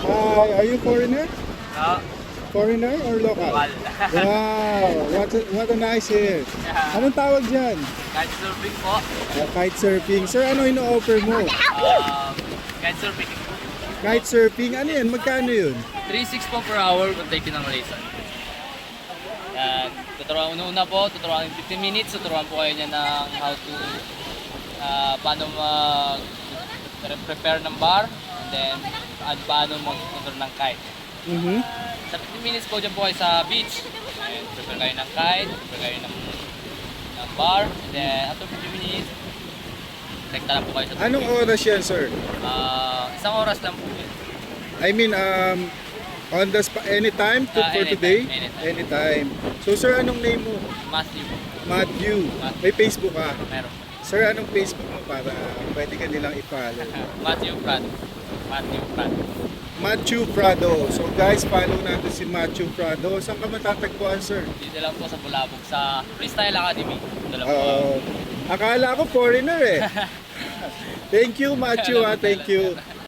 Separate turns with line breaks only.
Hi, are you foreigner?
No,
Foreigner or local?
wal.
Wow, what a nice hair. Anong tawag dyan?
Kite surfing po.
Kite surfing. Sir, ano ino-offer mo?
Kite surfing.
Kite surfing, ano yan? Magkano yun?
3.6 po per hour kung take ng lesson. Tuturuan una po, tuturuan 15 minutes, tuturuan po kayo niya ng how to paano prepare ng bar and then at paano mag-control ng kite. Sa 15 minutes po dyan po kayo sa beach. Ayun, prepare kayo ng kite, prepare kayo ng bar, and then after 15 minutes, rekta lang po kayo sa tubig.
Anong oras yan, sir?
Isang oras lang po yun.
I mean, on the spot, anytime for
Anytime,
today?
anytime.
So, sir, anong name mo?
Matthew po.
Matthew. May Facebook ka?
Meron.
Sir, anong Facebook mo para pwede ka nilang i-follow?
Matthew Prado. Matthew Prado.
Matthew Prado. So guys, follow natin si Matthew Prado. Saan ka matatagpuan, sir?
Dito lang po sa Bulabog sa Freestyle Academy. Dito lang po.
Akala ko foreigner eh. Thank you, Matthew. Thank you.